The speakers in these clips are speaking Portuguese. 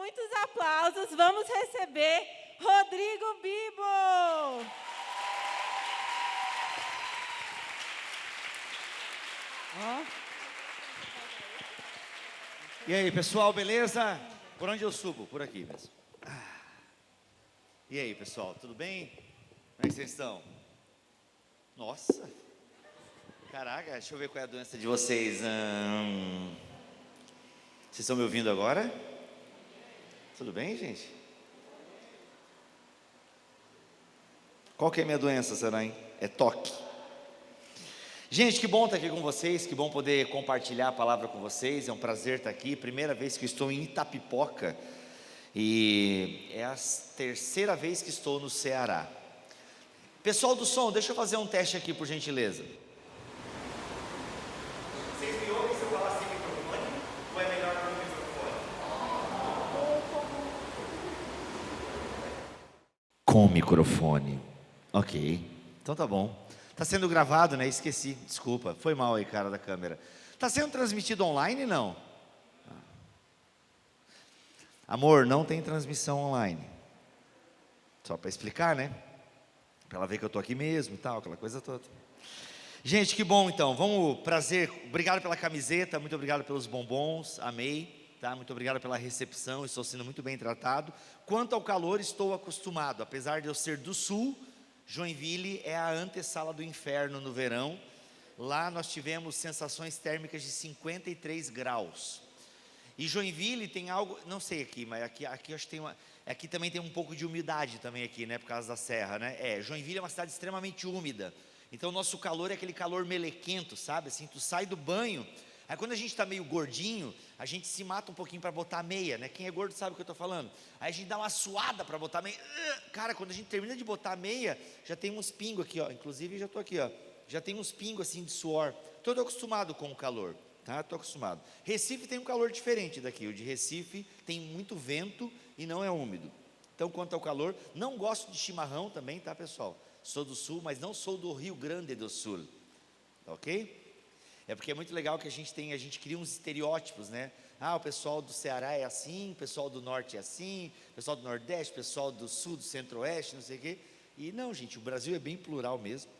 muitos aplausos, vamos receber Rodrigo Bibo. E aí, pessoal, beleza? Por onde eu subo? Por aqui mesmo. E aí, pessoal, tudo bem? Como é que vocês estão? Nossa! Caraca, deixa eu ver qual é a doença de vocês. Vocês estão me ouvindo agora? Tudo bem, gente? Qual que é a minha doença, será, hein? É toque. Gente, que bom estar aqui com vocês, que bom poder compartilhar a palavra com vocês, é um prazer estar aqui, primeira vez que estou em Itapipoca, e é a terceira vez que estou no Ceará. Pessoal do som, deixa eu fazer um teste aqui, por gentileza. Vocês me ouvem se eu falar sem microfone, ou é melhor com o microfone? Com o microfone, ok, então tá bom. Está sendo gravado, né? Esqueci, desculpa, foi mal aí, cara da câmera. Está sendo transmitido online, não? Amor, não tem transmissão online. Só para explicar, né? Para ela ver que eu estou aqui mesmo e tal, aquela coisa toda. Gente, que bom então, vamos, prazer, obrigado pela camiseta, muito obrigado pelos bombons, amei, tá? Muito obrigado pela recepção, estou sendo muito bem tratado. Quanto ao calor, estou acostumado, apesar de eu ser do sul, Joinville é a antessala do inferno no verão. Lá nós tivemos sensações térmicas de 53 graus. E Joinville tem algo, não sei aqui, mas aqui acho que tem uma, aqui também tem um pouco de umidade também aqui, né, por causa da serra, né? Joinville é uma cidade extremamente úmida. Então o nosso calor é aquele calor melequento, sabe? Assim, tu sai do banho, aí quando a gente está meio gordinho, a gente se mata um pouquinho para botar a meia, né? Quem é gordo sabe o que eu estou falando. Aí a gente dá uma suada para botar a meia. Cara, quando a gente termina de botar a meia, já tem uns pingos aqui, ó. Inclusive já estou aqui, ó. Já tem uns pingos assim de suor. Estou acostumado com o calor, tá? Estou acostumado. Recife tem um calor diferente daqui. O de Recife tem muito vento e não é úmido. Então, quanto ao calor, não gosto de chimarrão também, tá, pessoal? Sou do sul, mas não sou do Rio Grande do Sul, ok? É porque é muito legal que a gente cria uns estereótipos, né? O pessoal do Ceará é assim, o pessoal do Norte é assim, o pessoal do Nordeste, o pessoal do Sul, do Centro-Oeste, não sei o quê. E não, gente, o Brasil é bem plural mesmo.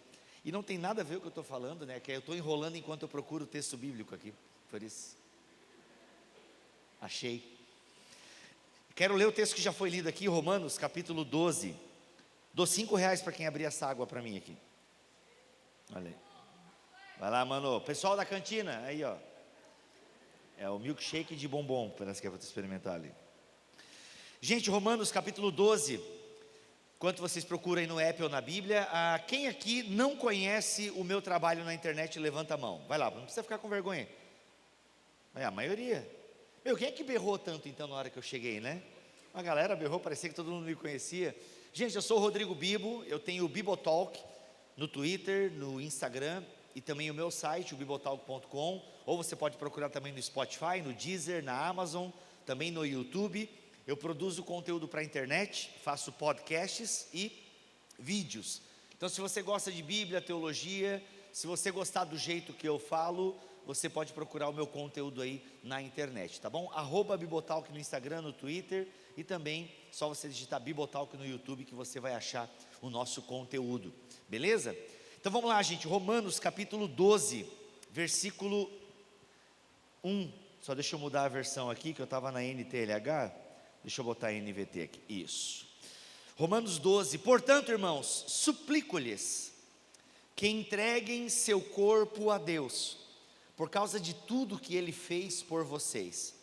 E não tem nada a ver com o que eu estou falando, né? Que eu estou enrolando enquanto eu procuro o texto bíblico aqui. Por isso. Achei. Quero ler o texto que já foi lido aqui, Romanos, capítulo 12. Dou R$5 para quem abrir essa água para mim aqui. Olha aí. Vai lá, mano. Pessoal da cantina, aí, ó. É o milkshake de bombom, parece que é para experimentar ali. Gente, Romanos capítulo 12. Enquanto vocês procuram aí no app ou na Bíblia, quem aqui não conhece o meu trabalho na internet, levanta a mão. Vai lá, não precisa ficar com vergonha. A maioria. Meu, quem é que berrou tanto então na hora que eu cheguei, né? A galera berrou, parecia que todo mundo me conhecia. Gente, eu sou o Rodrigo Bibo, eu tenho o Bibotalk no Twitter, no Instagram e também o meu site, o bibotalk.com, ou você pode procurar também no Spotify, no Deezer, na Amazon, também no YouTube. Eu produzo conteúdo para a internet, faço podcasts e vídeos. Então, se você gosta de Bíblia, teologia, se você gostar do jeito que eu falo, você pode procurar o meu conteúdo aí na internet, tá bom? @Bibotalk no Instagram, no Twitter, e também só você digitar Bibotalk no YouTube que você vai achar o nosso conteúdo, beleza? Então vamos lá, gente, Romanos capítulo 12, versículo 1, só deixa eu mudar a versão aqui, que eu estava na NTLH, deixa eu botar a NVT aqui, isso. Romanos 12, portanto, irmãos, suplico-lhes que entreguem seu corpo a Deus, por causa de tudo que Ele fez por vocês,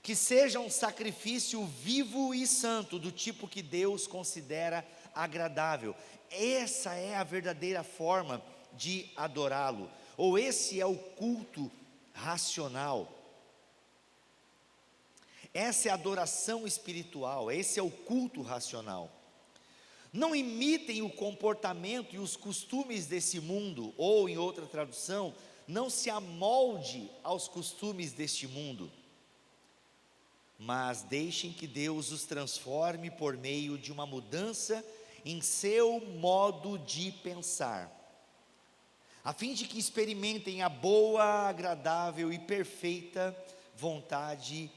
que seja um sacrifício vivo e santo, do tipo que Deus considera agradável. Essa é a verdadeira forma de adorá-lo, ou esse é o culto racional. Essa é a adoração espiritual, esse é o culto racional. Não imitem o comportamento e os costumes desse mundo, ou em outra tradução, não se amolde aos costumes deste mundo, mas deixem que Deus os transforme por meio de uma mudança em seu modo de pensar, a fim de que experimentem a boa, agradável e perfeita vontade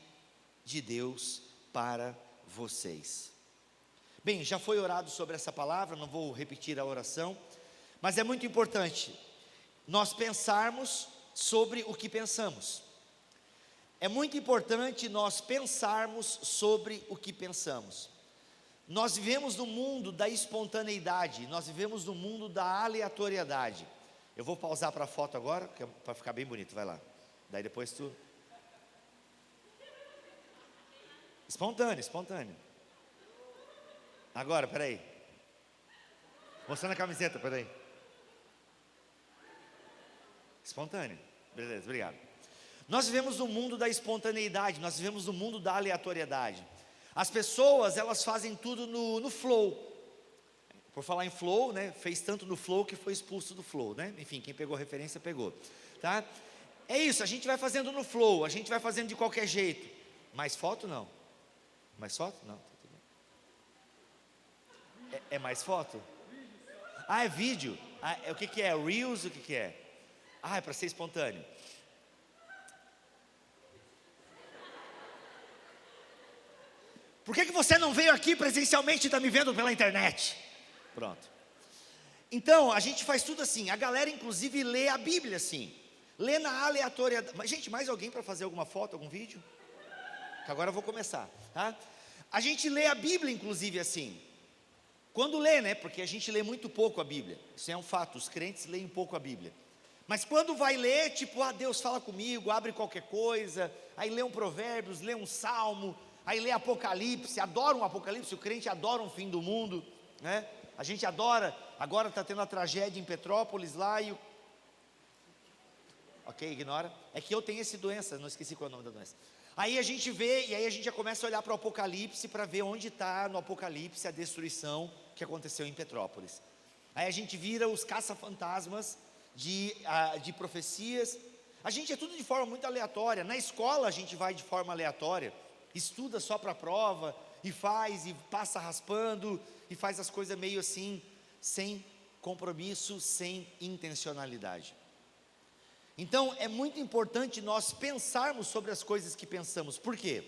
de Deus para vocês. Bem, já foi orado sobre essa palavra, não vou repetir a oração, mas é muito importante nós pensarmos sobre o que pensamos. É muito importante nós pensarmos sobre o que pensamos. Nós vivemos no mundo da espontaneidade, nós vivemos no mundo da aleatoriedade. Eu vou pausar para a foto agora, para ficar bem bonito, vai lá. Daí depois tu... Espontâneo. Agora, peraí. Mostrando a camiseta, peraí. Espontâneo. Beleza, obrigado. Nós vivemos no mundo da espontaneidade, nós vivemos no mundo da aleatoriedade. As pessoas, elas fazem tudo no flow. Por falar em flow, né? Fez tanto no flow que foi expulso do flow, né? Enfim, quem pegou referência, pegou. Tá? É isso, a gente vai fazendo no flow, a gente vai fazendo de qualquer jeito. Mais foto, não. Mais foto? Não. É mais foto? Ah, é vídeo. O que é? Reels, o que é? Ah, é para ser espontâneo. Por que você não veio aqui presencialmente e está me vendo pela internet? Pronto. Então, a gente faz tudo assim. A galera, inclusive, lê a Bíblia assim. Lê na aleatoriedade. Gente, mais alguém para fazer alguma foto, algum vídeo? Que agora eu vou começar, tá? A gente lê a Bíblia, inclusive, assim. Quando lê, né? Porque a gente lê muito pouco a Bíblia. Isso é um fato, os crentes leem pouco a Bíblia. Mas quando vai ler, tipo, Deus fala comigo, abre qualquer coisa, aí lê um Provérbios, lê um Salmo, aí lê Apocalipse, adora um Apocalipse, o crente adora um fim do mundo, né? A gente adora, agora está tendo a tragédia em Petrópolis lá e ok, ignora. É que eu tenho essa doença, não esqueci qual é o nome da doença. Aí a gente vê, e aí a gente já começa a olhar para o Apocalipse, para ver onde está no Apocalipse a destruição que aconteceu em Petrópolis. Aí a gente vira os caça-fantasmas de profecias. A gente é tudo de forma muito aleatória. Na escola a gente vai de forma aleatória, estuda só para a prova, e faz, e passa raspando, e faz as coisas meio assim, sem compromisso, sem intencionalidade. Então é muito importante nós pensarmos sobre as coisas que pensamos. Por quê?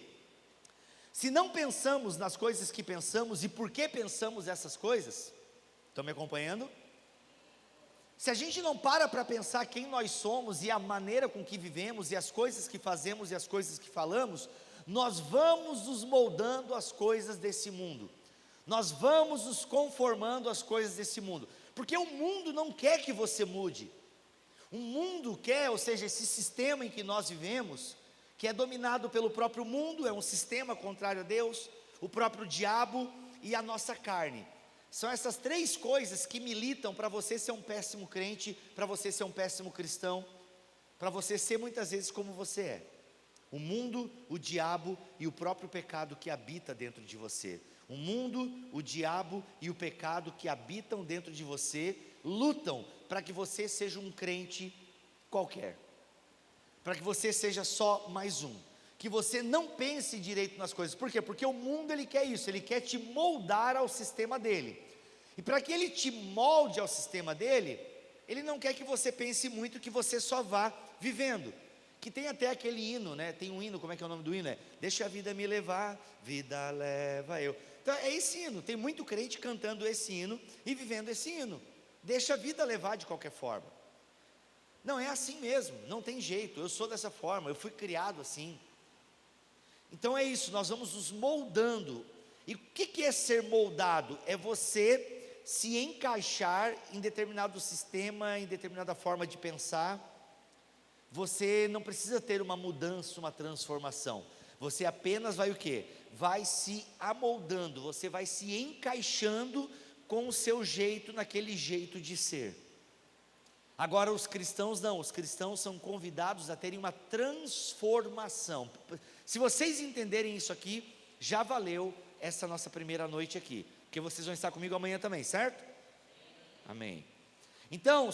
Se não pensamos nas coisas que pensamos, e por que pensamos essas coisas, estão me acompanhando? Se a gente não para pensar quem nós somos, e a maneira com que vivemos, e as coisas que fazemos, e as coisas que falamos, nós vamos nos moldando às coisas desse mundo, nós vamos nos conformando às coisas desse mundo, porque o mundo não quer que você mude. O mundo quer, ou seja, esse sistema em que nós vivemos, que é dominado pelo próprio mundo, é um sistema contrário a Deus, o próprio diabo e a nossa carne. São essas três coisas que militam para você ser um péssimo crente, para você ser um péssimo cristão, para você ser muitas vezes como você é. O mundo, o diabo e o próprio pecado que habita dentro de você. O mundo, o diabo e o pecado que habitam dentro de você lutam para que você seja um crente qualquer, para que você seja só mais um, que você não pense direito nas coisas. Por quê? Porque o mundo ele quer isso, ele quer te moldar ao sistema dele, e para que ele te molde ao sistema dele, ele não quer que você pense muito, que você só vá vivendo, que tem até aquele hino, né? Tem um hino, como é que é o nome do hino? Deixa a vida me levar, vida leva eu. Então é esse hino, tem muito crente cantando esse hino e vivendo esse hino. Deixa a vida levar de qualquer forma. Não, é assim mesmo, não tem jeito, eu sou dessa forma, eu fui criado assim. Então é isso, nós vamos nos moldando. E o que é ser moldado? É você se encaixar em determinado sistema, em determinada forma de pensar. Você não precisa ter uma mudança, uma transformação. Você apenas vai o quê? Vai se amoldando, você vai se encaixando com o seu jeito, naquele jeito de ser. Agora os cristãos não, os cristãos são convidados a terem uma transformação. Se vocês entenderem isso aqui, já valeu essa nossa primeira noite aqui, porque vocês vão estar comigo amanhã também, certo? Amém. Então,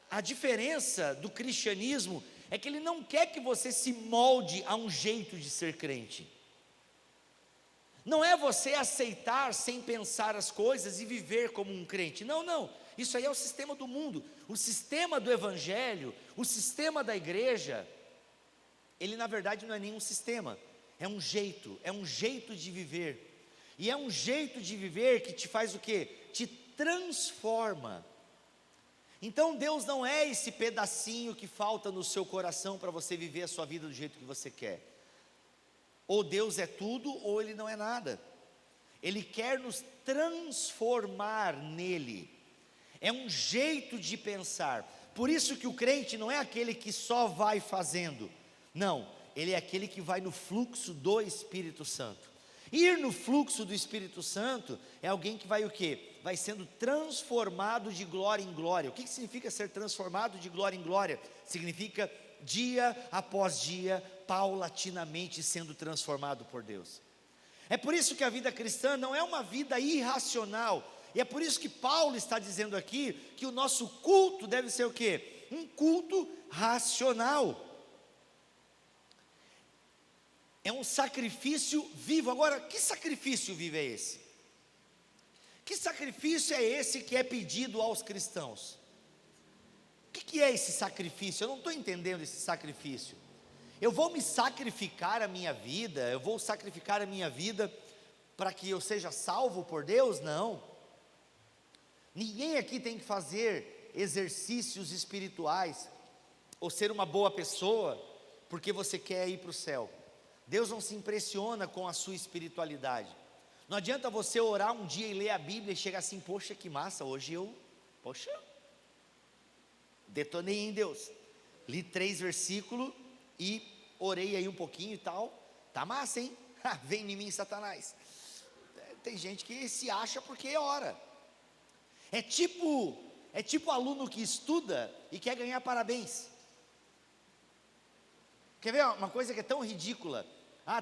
a diferença do cristianismo é que ele não quer que você se molde a um jeito de ser crente. Não é você aceitar sem pensar as coisas e viver como um crente. Não, não. Isso aí é o sistema do mundo. O sistema do evangelho, o sistema da igreja, ele na verdade não é nenhum sistema. é um jeito de viver, e é um jeito de viver que te faz o quê? Te transforma. Então Deus não é esse pedacinho que falta no seu coração para você viver a sua vida do jeito que você quer. Ou Deus é tudo, ou Ele não é nada. Ele quer nos transformar nele. É um jeito de pensar. Por isso que o crente não é aquele que só vai fazendo. Não, ele é aquele que vai no fluxo do Espírito Santo. Ir no fluxo do Espírito Santo é alguém que vai o quê? Vai sendo transformado de glória em glória. O que significa ser transformado de glória em glória? Significa dia após dia, paulatinamente sendo transformado por Deus. É por isso que a vida cristã não é uma vida irracional. E é por isso que Paulo está dizendo aqui que o nosso culto deve ser o quê? Um culto racional. É um sacrifício vivo. Agora, que sacrifício vivo é esse? Que sacrifício é esse que é pedido aos cristãos? O que é esse sacrifício? Eu não estou entendendo esse sacrifício. Eu vou me sacrificar a minha vida? Eu vou sacrificar a minha vida para que eu seja salvo por Deus? Não. Ninguém aqui tem que fazer exercícios espirituais ou ser uma boa pessoa porque você quer ir para o céu. Deus não se impressiona com a sua espiritualidade. Não adianta você orar um dia e ler a Bíblia e chegar assim, poxa, que massa, hoje detonei em Deus. Li 3 versículos e orei aí um pouquinho e tal. Tá massa, hein? Vem em mim, Satanás. Tem gente que se acha porque ora. É tipo aluno que estuda e quer ganhar parabéns. Quer ver uma coisa que é tão ridícula?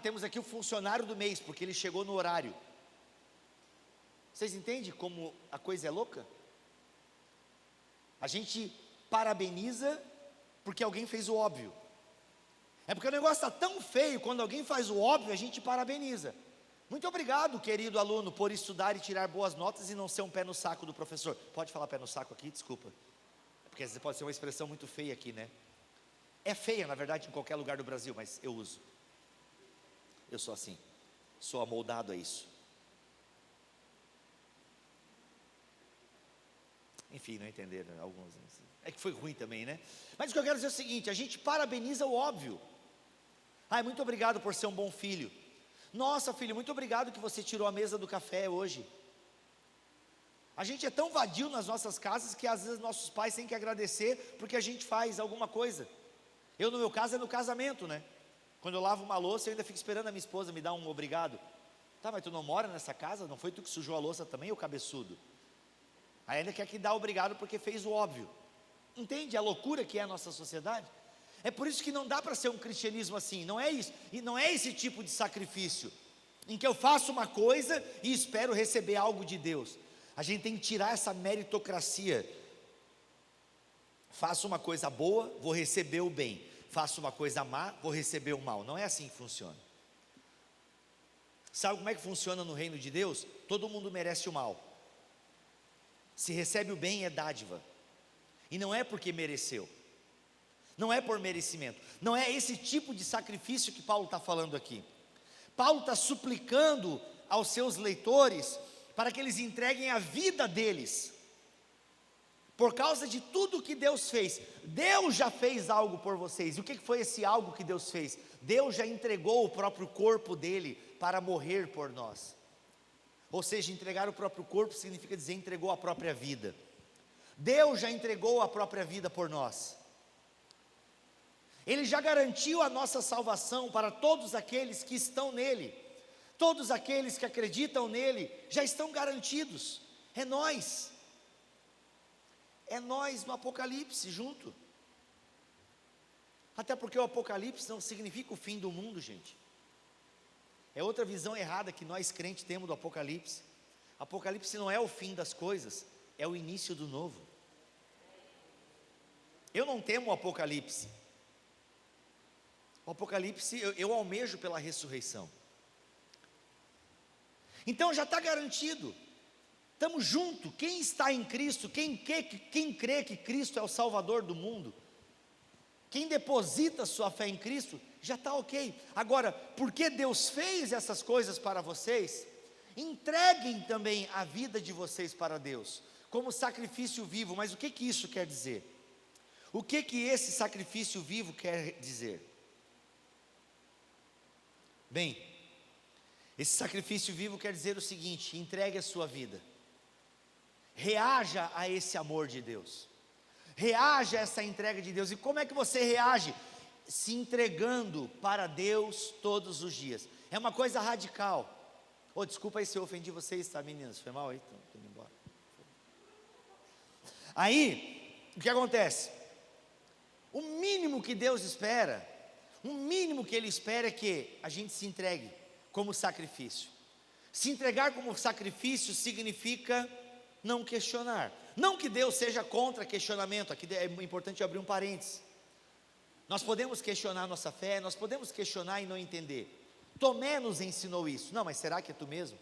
Temos aqui o funcionário do mês, porque ele chegou no horário. Vocês entendem como a coisa é louca? A gente parabeniza porque alguém fez o óbvio. É porque o negócio está tão feio, quando alguém faz o óbvio, a gente parabeniza. Muito obrigado, querido aluno, por estudar e tirar boas notas e não ser um pé no saco do professor. Pode falar pé no saco aqui? Desculpa. Porque pode ser uma expressão muito feia aqui, né? É feia, na verdade, em qualquer lugar do Brasil, mas eu uso. Eu sou assim, sou amoldado a isso. Enfim, não entenderam alguns. É que foi ruim também, né? Mas o que eu quero dizer é o seguinte: a gente parabeniza o óbvio. Muito obrigado por ser um bom filho. Nossa, filho, muito obrigado que você tirou a mesa do café hoje. A gente é tão vadio nas nossas casas que às vezes nossos pais têm que agradecer porque a gente faz alguma coisa. Eu, no meu caso, é no casamento, né? Quando eu lavo uma louça, eu ainda fico esperando a minha esposa me dar um obrigado. Tá, mas tu não mora nessa casa? Não foi tu que sujou a louça também, ô cabeçudo? Aí ainda quer que dá obrigado porque fez o óbvio. Entende a loucura que é a nossa sociedade? É por isso que não dá para ser um cristianismo assim, não é isso. E não é esse tipo de sacrifício, em que eu faço uma coisa e espero receber algo de Deus. A gente tem que tirar essa meritocracia. Faço uma coisa boa, vou receber o bem. Faço uma coisa má, vou receber o mal. Não é assim que funciona. Sabe como é que funciona no reino de Deus? Todo mundo merece o mal. Se recebe o bem é dádiva. E não é porque mereceu. Não é por merecimento. Não é esse tipo de sacrifício que Paulo está falando aqui. Paulo está suplicando aos seus leitores para que eles entreguem a vida deles. Por causa de tudo que Deus fez. Deus já fez algo por vocês. E o que foi esse algo que Deus fez? Deus já entregou o próprio corpo dele para morrer por nós. Ou seja, entregar o próprio corpo significa dizer entregou a própria vida. Deus já entregou a própria vida por nós. Ele já garantiu a nossa salvação para todos aqueles que estão nele. Todos aqueles que acreditam nele já estão garantidos. É nós. É nós no Apocalipse junto. Até porque o Apocalipse não significa o fim do mundo, gente. É outra visão errada que nós crentes temos do Apocalipse. Apocalipse não é o fim das coisas, é o início do novo. Eu não temo o Apocalipse. O Apocalipse eu almejo pela ressurreição. Então já está garantido. Estamos juntos. Quem está em Cristo, quem crê que Cristo é o Salvador do mundo, Quem deposita sua fé em Cristo, já está ok. Agora, porque Deus fez essas coisas para vocês, entreguem também a vida de vocês para Deus, como sacrifício vivo. Mas o que isso quer dizer? O que esse sacrifício vivo quer dizer? Bem, esse sacrifício vivo quer dizer o seguinte: entregue a sua vida, reaja a esse amor de Deus, reaja a essa entrega de Deus. E como é que você reage? Se entregando para Deus todos os dias. É uma coisa radical. Oh, desculpa aí se eu ofendi vocês, tá, meninas? Foi mal aí? Então, tô indo embora. Aí, o que acontece? O mínimo que Deus espera, o mínimo que Ele espera é que a gente se entregue como sacrifício. Se entregar como sacrifício significa não questionar. Não que Deus seja contra questionamento, aqui é importante abrir um parênteses. Nós podemos questionar a nossa fé, nós podemos questionar e não entender. Tomé nos ensinou isso. Não, mas será que é tu mesmo?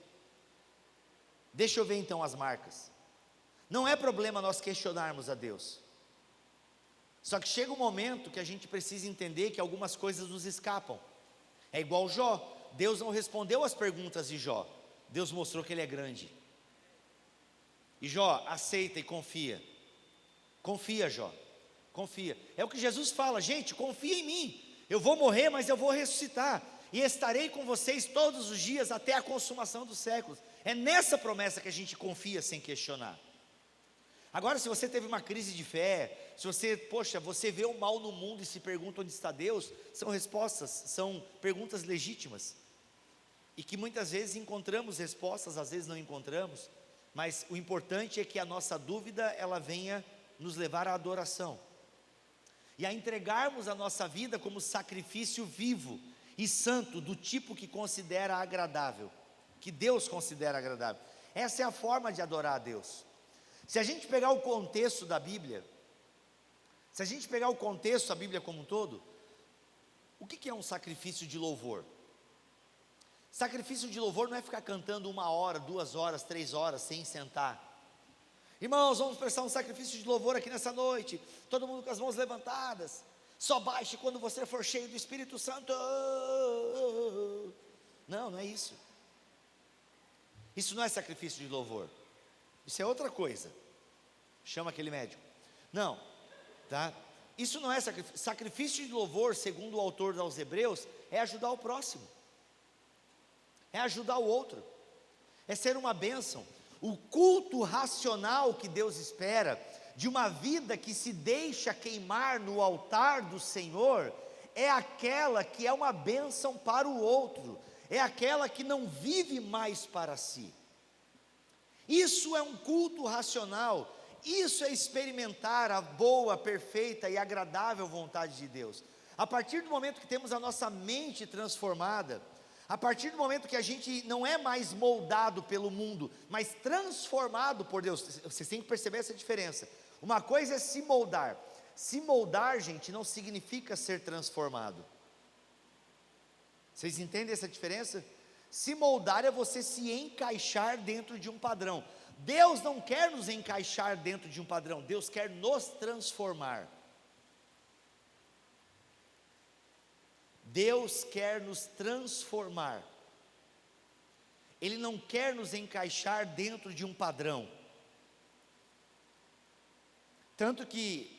Deixa eu ver então as marcas. Não é problema nós questionarmos a Deus. Só que chega um momento que a gente precisa entender que algumas coisas nos escapam. É igual Jó. Deus não respondeu as perguntas de Jó. Deus mostrou que Ele é grande. E Jó, aceita e confia. Confia, Jó. Confia. É o que Jesus fala: gente, confia em mim. Eu vou morrer, mas eu vou ressuscitar. E estarei com vocês todos os dias até a consumação dos séculos. É nessa promessa que a gente confia sem questionar. Agora, se você teve uma crise de fé, se você vê o mal no mundo e se pergunta onde está Deus, são respostas, são perguntas legítimas. E que muitas vezes encontramos respostas, às vezes não encontramos. Mas o importante é que a nossa dúvida, ela venha nos levar à adoração. E a entregarmos a nossa vida como sacrifício vivo e santo, do tipo que considera agradável, que Deus considera agradável. Essa é a forma de adorar a Deus. Se a gente pegar o contexto da Bíblia, se a gente pegar o contexto da Bíblia como um todo, o que é um sacrifício de louvor? Sacrifício de louvor não é ficar cantando 1 hora, 2 horas, 3 horas, sem sentar. Irmãos, vamos prestar um sacrifício de louvor aqui nessa noite, todo mundo com as mãos levantadas, só baixe quando você for cheio do Espírito Santo. Não, não é isso. Isso não é sacrifício de louvor. Isso é outra coisa. Chama aquele médico. Não, tá? Isso não é sacrifício. Sacrifício de louvor, segundo o autor aos Hebreus, é ajudar o próximo, é ajudar o outro, é ser uma bênção. O culto racional que Deus espera, de uma vida que se deixa queimar no altar do Senhor, é aquela que é uma bênção para o outro, é aquela que não vive mais para si. Isso é um culto racional, isso é experimentar a boa, perfeita e agradável vontade de Deus. A partir do momento que temos a nossa mente transformada, a partir do momento que a gente não é mais moldado pelo mundo, mas transformado por Deus, vocês têm que perceber essa diferença. Uma coisa é se moldar. Se moldar, gente, não significa ser transformado. Vocês entendem essa diferença? Se moldar é você se encaixar dentro de um padrão. Deus não quer nos encaixar dentro de um padrão, Deus quer nos transformar. Deus quer nos transformar. Ele não quer nos encaixar dentro de um padrão. Tanto que,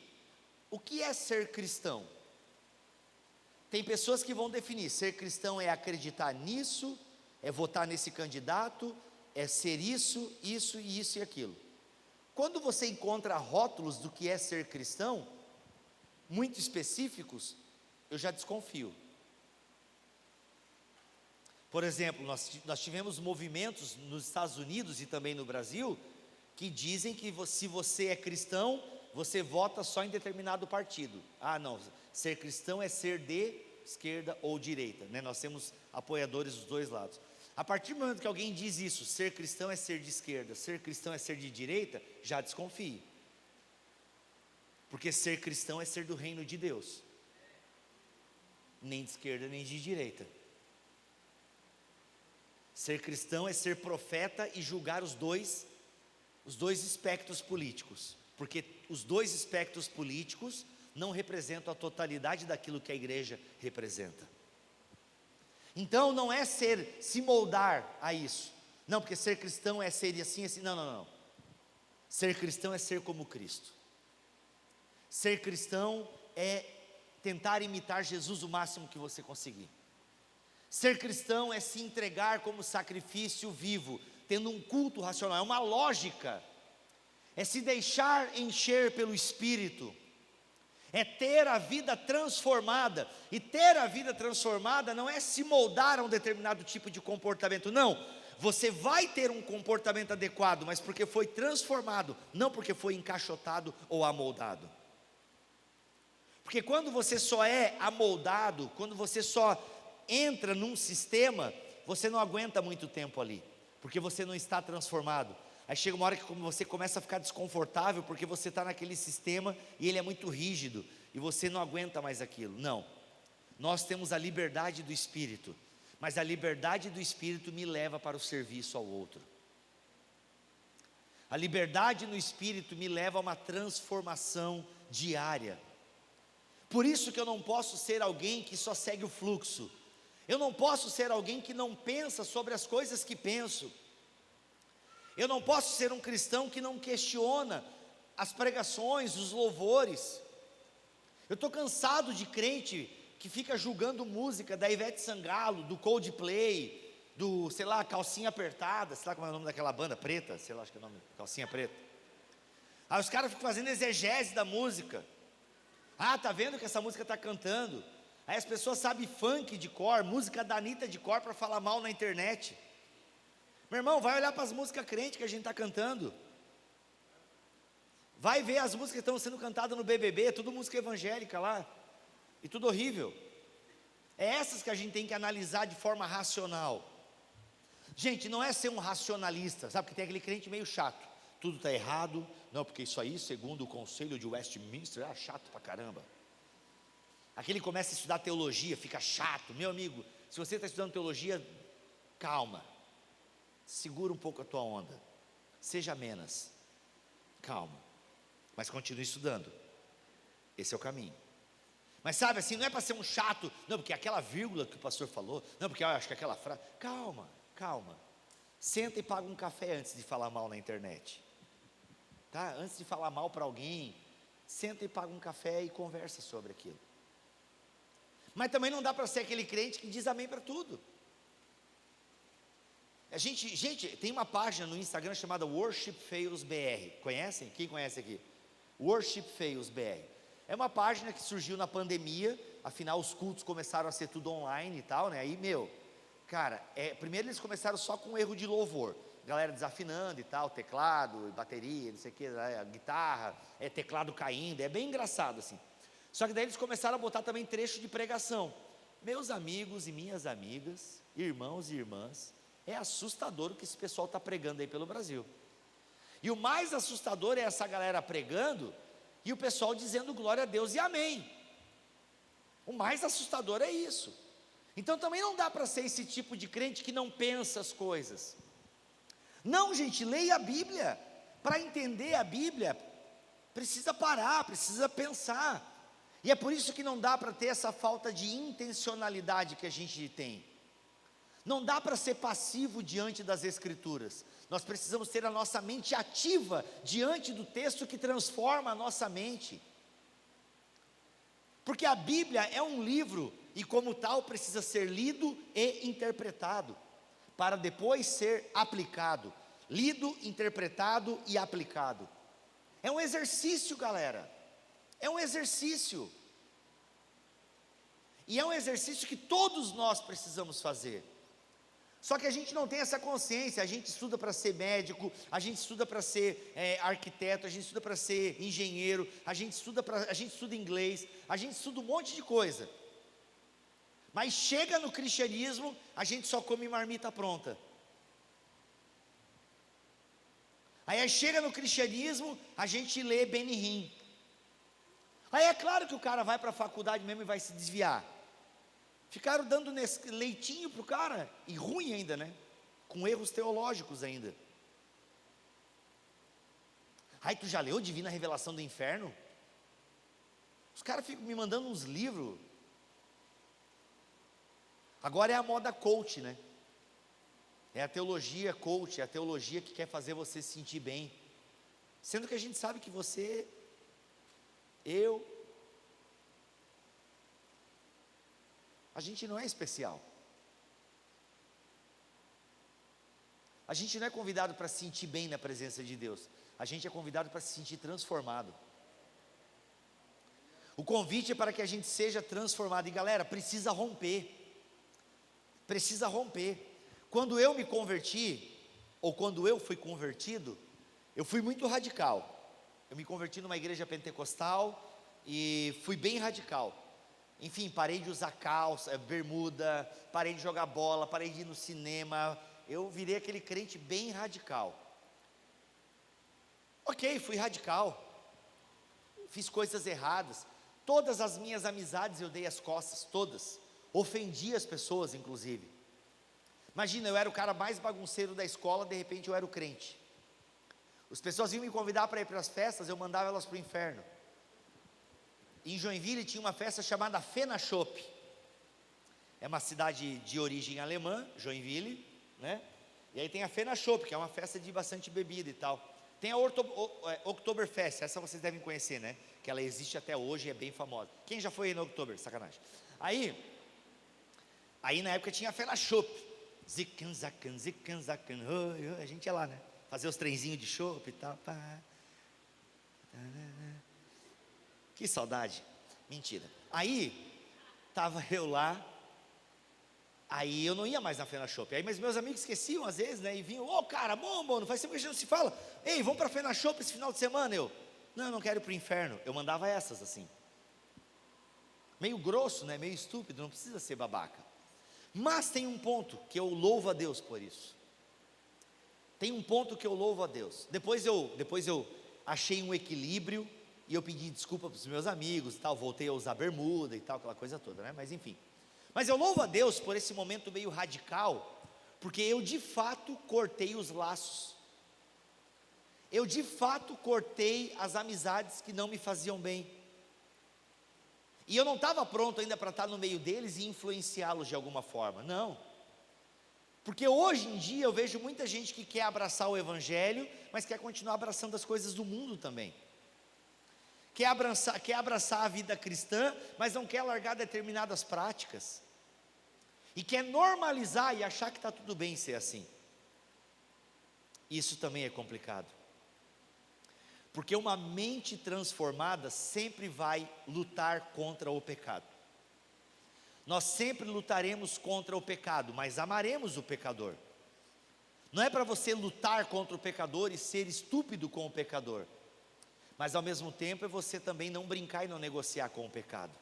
o que é ser cristão? Tem pessoas que vão definir: ser cristão é acreditar nisso, é votar nesse candidato, é ser isso, isso e isso e aquilo. Quando você encontra rótulos do que é ser cristão, muito específicos, eu já desconfio. Por exemplo, nós tivemos movimentos nos Estados Unidos e também no Brasil, que dizem que se você é cristão, você vota só em determinado partido. Ah, não, ser cristão é ser de esquerda ou direita, né? Nós temos apoiadores dos dois lados. A partir do momento que alguém diz isso, ser cristão é ser de esquerda, ser cristão é ser de direita, já desconfie. Porque ser cristão é ser do reino de Deus, nem de esquerda nem de direita. Ser cristão é ser profeta e julgar os dois espectros políticos, porque os dois espectros políticos não representam a totalidade daquilo que a igreja representa. Então não é se moldar a isso. Não, porque ser cristão é ser assim, assim. Não, não, não. Ser cristão é ser como Cristo. Ser cristão é tentar imitar Jesus o máximo que você conseguir. Ser cristão é se entregar como sacrifício vivo, tendo um culto racional, é uma lógica. É se deixar encher pelo Espírito. É ter a vida transformada. E ter a vida transformada não é se moldar a um determinado tipo de comportamento, não. Você vai ter um comportamento adequado, mas porque foi transformado, não porque foi encaixotado ou amoldado. Porque quando você só é amoldado, quando você só entra num sistema, você não aguenta muito tempo ali, porque você não está transformado. Aí chega uma hora que você começa a ficar desconfortável, porque você está naquele sistema e ele é muito rígido, e você não aguenta mais aquilo. Não, nós temos a liberdade do Espírito, mas a liberdade do Espírito me leva para o serviço ao outro. A liberdade no Espírito me leva a uma transformação diária. Por isso que eu não posso ser alguém que só segue o fluxo. Eu não posso ser alguém que não pensa sobre as coisas que penso. Eu não posso ser um cristão que não questiona as pregações, os louvores. Eu estou cansado de crente que fica julgando música da Ivete Sangalo, do Coldplay, do, sei lá, Calcinha Apertada, sei lá como é o nome daquela banda preta, sei lá, acho que é o nome, Calcinha Preta. Aí os caras ficam fazendo exegese da música. Ah, tá vendo que essa música está cantando? Aí as pessoas sabem funk de cor, música da Anitta de cor para falar mal na internet. Meu irmão, vai olhar para as músicas crentes que a gente está cantando. Vai ver as músicas que estão sendo cantadas no BBB, tudo música evangélica lá. E tudo horrível. É essas que a gente tem que analisar de forma racional. Gente, não é ser um racionalista, sabe? Porque tem aquele crente meio chato. Tudo está errado, não, porque isso aí, segundo o conselho de Westminster, é chato pra caramba. Aquele começa a estudar teologia, fica chato. Meu amigo, se você está estudando teologia, calma. Segura um pouco a tua onda. Seja menos. Calma. Mas continue estudando. Esse é o caminho. Mas sabe assim, não é para ser um chato. Não, porque aquela vírgula que o pastor falou. Não, porque eu acho que aquela frase. Calma, calma. Senta e paga um café antes de falar mal na internet. Tá? Antes de falar mal para alguém, senta e paga um café e conversa sobre aquilo. Mas também não dá para ser aquele crente que diz amém para tudo. Gente, tem uma página no Instagram chamada Worship Fails BR. Conhecem? Quem conhece aqui? Worship Fails BR. É uma página que surgiu na pandemia. Afinal os cultos começaram a ser tudo online e tal, né? Aí, cara, primeiro eles começaram só com erro de louvor. Galera desafinando e tal, teclado, bateria, não sei o que, guitarra, teclado caindo. É bem engraçado assim. Só que daí eles começaram a botar também trecho de pregação. Meus amigos e minhas amigas, irmãos e irmãs, é assustador o que esse pessoal está pregando aí pelo Brasil. E o mais assustador é essa galera pregando e o pessoal dizendo glória a Deus e amém. O mais assustador é isso. Então também não dá para ser esse tipo de crente que não pensa as coisas. Não, gente, leia a Bíblia. Para entender a Bíblia, precisa parar, precisa pensar. E é por isso que não dá para ter essa falta de intencionalidade que a gente tem. Não dá para ser passivo diante das Escrituras. Nós precisamos ter a nossa mente ativa diante do texto que transforma a nossa mente. Porque a Bíblia é um livro e como tal precisa ser lido e interpretado, para depois ser aplicado. Lido, interpretado e aplicado. É um exercício, galera. É um exercício. E é um exercício que todos nós precisamos fazer. Só que a gente não tem essa consciência. A gente estuda para ser médico, a gente estuda para ser arquiteto, a gente estuda para ser engenheiro, a gente estuda inglês, a gente estuda um monte de coisa. Mas chega no cristianismo, a gente só come marmita pronta. Aí chega no cristianismo, a gente lê Benihim. Aí é claro que o cara vai para a faculdade mesmo e vai se desviar. Ficaram dando leitinho para o cara, e ruim ainda, né? Com erros teológicos ainda. Aí tu já leu Divina Revelação do Inferno? Os caras ficam me mandando uns livros. Agora é a moda coach, né? É a teologia coach, é a teologia que quer fazer você se sentir bem. Sendo que a gente sabe que você, a gente não é especial. A gente não é convidado para se sentir bem na presença de Deus. A gente é convidado para se sentir transformado. O convite é para que a gente seja transformado. E galera, precisa romper. Precisa romper. Quando eu me converti, ou quando eu fui convertido, eu fui muito radical. Eu me converti numa igreja pentecostal e fui bem radical. Enfim, parei de usar calça, bermuda, parei de jogar bola, parei de ir no cinema. Eu virei aquele crente bem radical. Ok, fui radical. Fiz coisas erradas. Todas as minhas amizades eu dei as costas, todas. Ofendi as pessoas, inclusive. Imagina, eu era o cara mais bagunceiro da escola, de repente eu era o crente. As pessoas iam me convidar para ir para as festas, eu mandava elas para o inferno. Em Joinville tinha uma festa chamada Fenachop. É uma cidade de origem alemã, Joinville, né? E aí tem a Fenachop, que é uma festa de bastante bebida e tal. Tem a Oktoberfest, essa vocês devem conhecer, né? Que ela existe até hoje e é bem famosa. Quem já foi no Oktober? Sacanagem. Aí na época tinha a Fenachop. Zican, zacan, zican, zacan, a gente ia lá, né? Fazer os trenzinhos de chopp e tal. Pá. Que saudade. Mentira. Aí, estava eu lá. Aí eu não ia mais na Fenachop. Aí, mas meus amigos esqueciam às vezes, né? E vinham, cara, bom, não faz tempo que a gente não se fala. Ei, vamos para a Fenachop esse final de semana. Eu não quero ir para o inferno. Eu mandava essas assim. Meio grosso, né? Meio estúpido, não precisa ser babaca. Mas tem um ponto que eu louvo a Deus por isso. Tem um ponto que eu louvo a Deus. Depois eu achei um equilíbrio e eu pedi desculpa para os meus amigos e tal, voltei a usar bermuda e tal, aquela coisa toda, né? Mas enfim. Mas eu louvo a Deus por esse momento meio radical, porque eu de fato cortei os laços. Eu de fato cortei as amizades que não me faziam bem. E eu não estava pronto ainda para estar no meio deles e influenciá-los de alguma forma, não. Porque hoje em dia eu vejo muita gente que quer abraçar o Evangelho, mas quer continuar abraçando as coisas do mundo também. Quer abraçar a vida cristã, mas não quer largar determinadas práticas. E quer normalizar e achar que está tudo bem ser assim. Isso também é complicado. Porque uma mente transformada sempre vai lutar contra o pecado. Nós sempre lutaremos contra o pecado, mas amaremos o pecador. Não é para você lutar contra o pecador e ser estúpido com o pecador, mas ao mesmo tempo é você também não brincar e não negociar com o pecado.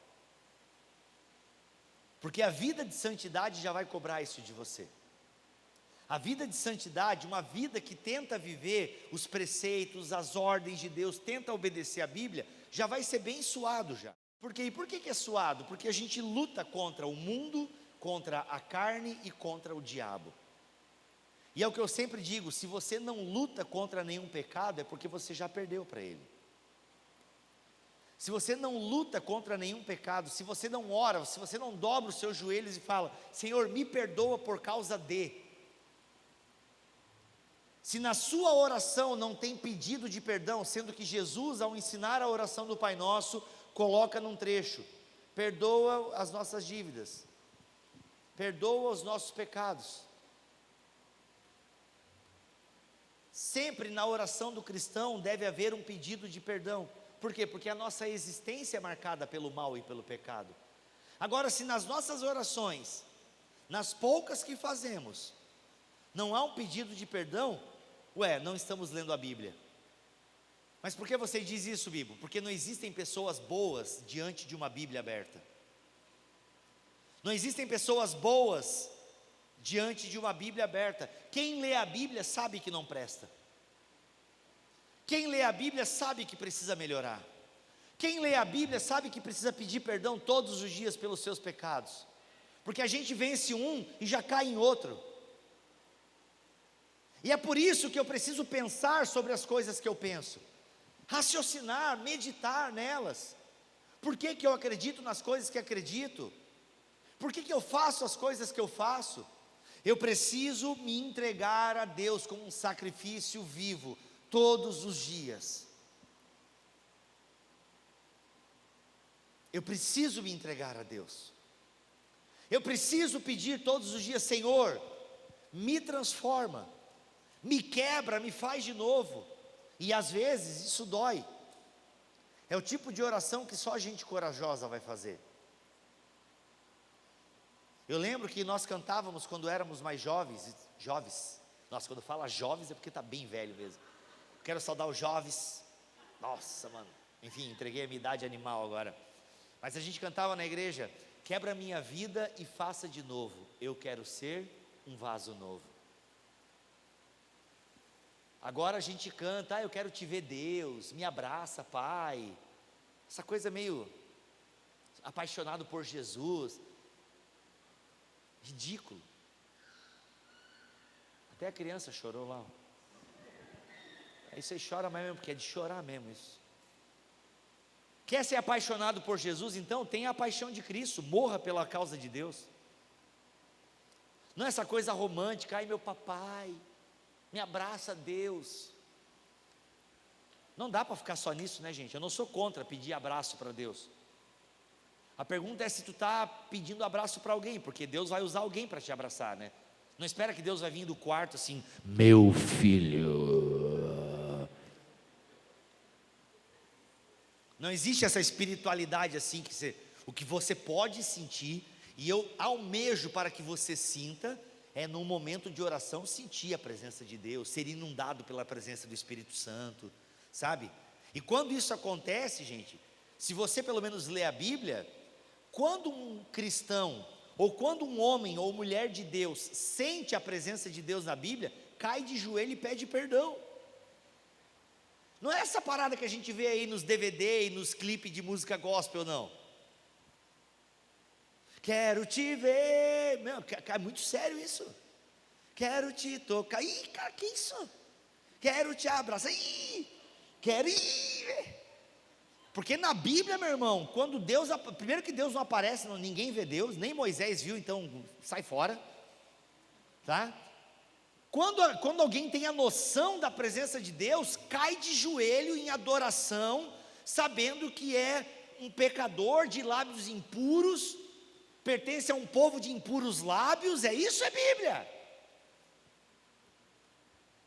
Porque a vida de santidade já vai cobrar isso de você. A vida de santidade, uma vida que tenta viver os preceitos, as ordens de Deus, tenta obedecer a Bíblia, já vai ser bem suado já. Por quê? E por que é suado? Porque a gente luta contra o mundo, contra a carne e contra o diabo. E é o que eu sempre digo, se você não luta contra nenhum pecado, é porque você já perdeu para ele. Se você não luta contra nenhum pecado, se você não ora, se você não dobra os seus joelhos e fala, Senhor, me perdoa por causa de... Se na sua oração não tem pedido de perdão, sendo que Jesus, ao ensinar a oração do Pai Nosso, coloca num trecho, perdoa as nossas dívidas, perdoa os nossos pecados. Sempre na oração do cristão deve haver um pedido de perdão. Por quê? Porque a nossa existência é marcada pelo mal e pelo pecado. Agora, se nas nossas orações, nas poucas que fazemos, não há um pedido de perdão, não estamos lendo a Bíblia. Mas por que você diz isso, Bíblia? Porque não existem pessoas boas diante de uma Bíblia aberta. Não existem pessoas boas diante de uma Bíblia aberta. Quem lê a Bíblia sabe que não presta. Quem lê a Bíblia sabe que precisa melhorar. Quem lê a Bíblia sabe que precisa pedir perdão todos os dias pelos seus pecados. Porque a gente vence um e já cai em outro. E é por isso que eu preciso pensar sobre as coisas que eu penso, raciocinar, meditar nelas, Por que que eu acredito nas coisas que acredito? Por que que eu faço as coisas que eu faço? Eu preciso me entregar a Deus como um sacrifício vivo, todos os dias. Eu preciso me entregar a Deus. Eu preciso pedir todos os dias: Senhor, me transforma, me quebra, me faz de novo. E às vezes isso dói. É o tipo de oração que só gente corajosa vai fazer. Eu lembro que nós cantávamos quando éramos mais jovens. Nossa, quando fala jovens é porque está bem velho mesmo. Quero saudar os jovens. Nossa, mano. Enfim, entreguei a minha idade animal agora. Mas a gente cantava na igreja: quebra a minha vida e faça de novo. Eu quero ser um vaso novo. Agora a gente canta: eu quero te ver, Deus, me abraça, Pai. Essa coisa meio apaixonado por Jesus. Ridículo. Até a criança chorou lá. Aí você chora mais mesmo, porque é de chorar mesmo isso. Quer ser apaixonado por Jesus? Então tenha a paixão de Cristo, morra pela causa de Deus. Não é essa coisa romântica: ai meu papai, me abraça, Deus. Não dá para ficar só nisso, né, gente? Eu não sou contra pedir abraço para Deus. A pergunta é se tu está pedindo abraço para alguém, porque Deus vai usar alguém para te abraçar, né? Não espera que Deus vai vir do quarto assim: meu filho. Não existe essa espiritualidade assim, o que você pode sentir, e eu almejo para que você sinta, é num momento de oração sentir a presença de Deus, ser inundado pela presença do Espírito Santo, sabe? E quando isso acontece, gente, se você pelo menos lê a Bíblia, quando um cristão, ou quando um homem ou mulher de Deus sente a presença de Deus na Bíblia, cai de joelho e pede perdão. Não é essa parada que a gente vê aí nos DVD e nos clipes de música gospel, não. Quero te ver, meu, é muito sério isso. Quero te tocar, ih, cara, que isso? Quero te abraçar, ih, quero ir. Porque na Bíblia, meu irmão, quando Deus, primeiro que Deus não aparece, ninguém vê Deus, nem Moisés viu, então sai fora, tá? Quando alguém tem a noção da presença de Deus, cai de joelho em adoração, sabendo que é um pecador de lábios impuros, pertence a um povo de impuros lábios, isso é Bíblia.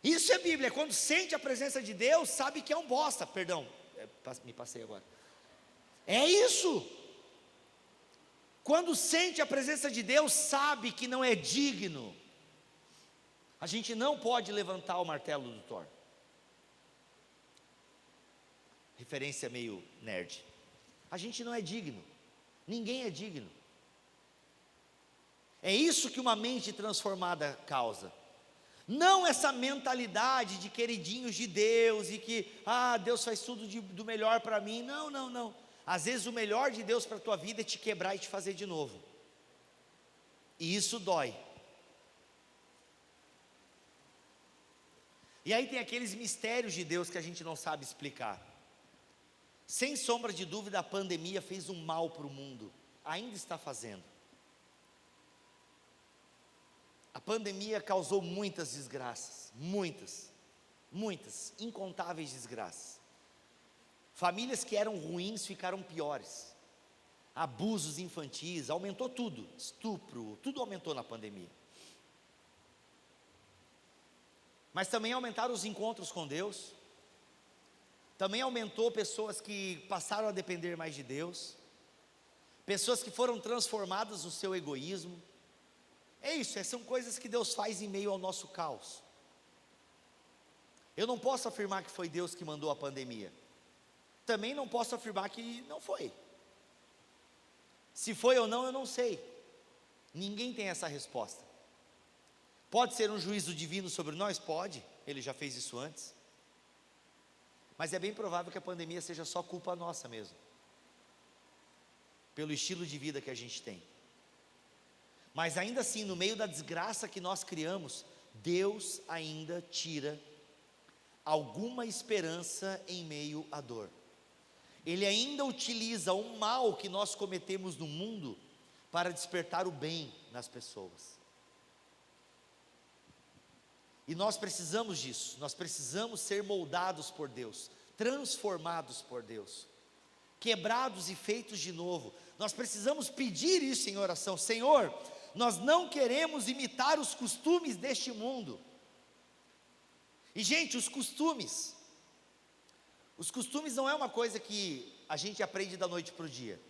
Isso é Bíblia. Quando sente a presença de Deus, sabe que é um bosta, perdão. Me passei agora. É isso. Quando sente a presença de Deus, sabe que não é digno. A gente não pode levantar o martelo do Thor. Referência meio nerd. A gente não é digno. Ninguém é digno. É isso que uma mente transformada causa. Não essa mentalidade de queridinhos de Deus e que, Deus faz tudo do melhor para mim. Não, não, não. Às vezes o melhor de Deus para a tua vida é te quebrar e te fazer de novo. E isso dói. E aí tem aqueles mistérios de Deus que a gente não sabe explicar. Sem sombra de dúvida, a pandemia fez um mal para o mundo. Ainda está fazendo. A pandemia causou muitas desgraças, muitas, incontáveis desgraças. Famílias que eram ruins ficaram piores. Abusos infantis, aumentou tudo, estupro, tudo aumentou na pandemia. Mas também aumentaram os encontros com Deus. Também aumentou pessoas que passaram a depender mais de Deus. Pessoas que foram transformadas no seu egoísmo. É isso, são coisas que Deus faz em meio ao nosso caos. Eu não posso afirmar que foi Deus que mandou a pandemia. Também não posso afirmar que não foi. Se foi ou não, eu não sei. Ninguém tem essa resposta. Pode ser um juízo divino sobre nós? Pode, Ele já fez isso antes. Mas é bem provável que a pandemia seja só culpa nossa mesmo. Pelo estilo de vida que a gente tem. Mas ainda assim, no meio da desgraça que nós criamos, Deus ainda tira alguma esperança em meio à dor. ele ainda utiliza o mal que nós cometemos no mundo para despertar o bem nas pessoas. E nós precisamos disso, nós precisamos ser moldados por Deus, transformados por Deus, quebrados e feitos de novo. Nós precisamos pedir isso em oração: Senhor, nós não queremos imitar os costumes deste mundo. E gente, os costumes não é uma coisa que a gente aprende da noite para o dia.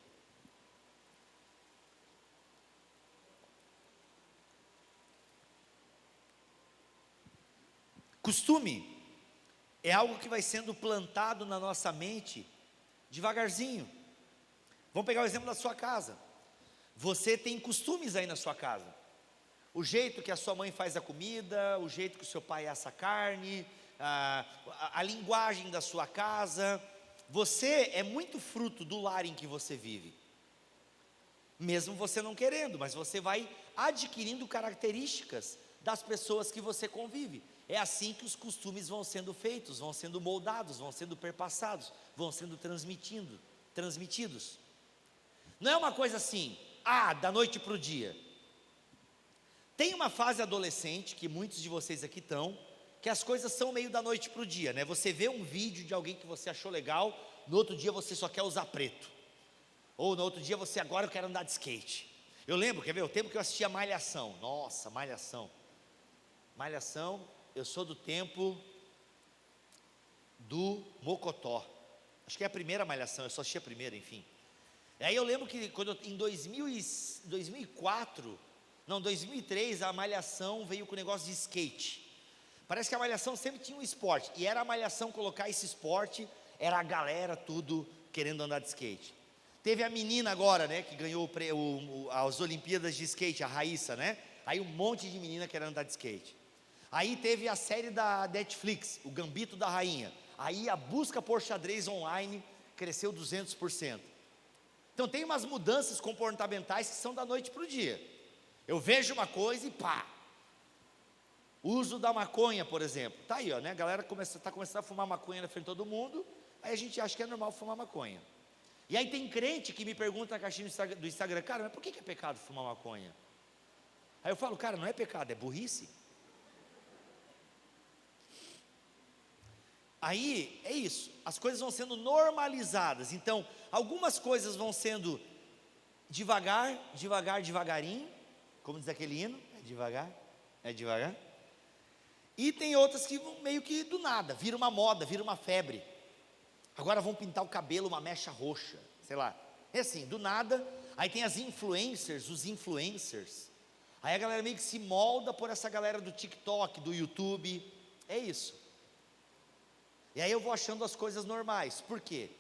Costume é algo que vai sendo plantado na nossa mente devagarzinho. Vamos pegar o exemplo da sua casa. Você tem costumes aí na sua casa. O jeito que a sua mãe faz a comida, o jeito que o seu pai assa a carne, a linguagem da sua casa. Você é muito fruto do lar em que você vive. Mesmo você não querendo, mas você vai adquirindo características das pessoas que você convive. É assim que os costumes vão sendo feitos, vão sendo moldados, vão sendo perpassados, vão sendo transmitidos. Não é uma coisa assim, da noite para o dia. Tem uma fase adolescente, que muitos de vocês aqui estão, que as coisas são meio da noite para o dia, né? Você vê um vídeo de alguém que você achou legal, no outro dia você só quer usar preto. Ou no outro dia você, agora eu quero andar de skate. Eu lembro, quer ver, o tempo que eu assistia Malhação. Nossa, Malhação, eu sou do tempo do Mocotó. Acho que é a primeira Malhação, eu só assisti a primeira, enfim. E aí eu lembro que em 2003, a Malhação veio com o negócio de skate. Parece que a Malhação sempre tinha um esporte, e era a Malhação colocar esse esporte, era a galera tudo querendo andar de skate. Teve a menina agora, né, que ganhou as Olimpíadas de skate, a Raíssa, né? Aí um monte de menina querendo andar de skate. Aí teve a série da Netflix, o Gambito da Rainha. Aí a busca por xadrez online cresceu 200%. Então tem umas mudanças comportamentais que são da noite para o dia. Eu vejo uma coisa e pá. Uso da maconha, por exemplo. Tá aí, ó, né? A galera está começando a fumar maconha na frente de todo mundo. Aí a gente acha que é normal fumar maconha. E aí tem crente que me pergunta na caixinha do Instagram: cara, mas por que é pecado fumar maconha? Aí eu falo: cara, não é pecado, é burrice. Aí é isso, as coisas vão sendo normalizadas. Então, algumas coisas vão sendo devagarinho, como diz aquele hino, é devagar. E tem outras que vão meio que do nada, vira uma moda, vira uma febre. Agora vão pintar o cabelo uma mecha roxa, sei lá. É assim, do nada. Aí tem as influencers, os influencers. Aí a galera meio que se molda por essa galera do TikTok, do YouTube. É isso. E aí eu vou achando as coisas normais. Por quê?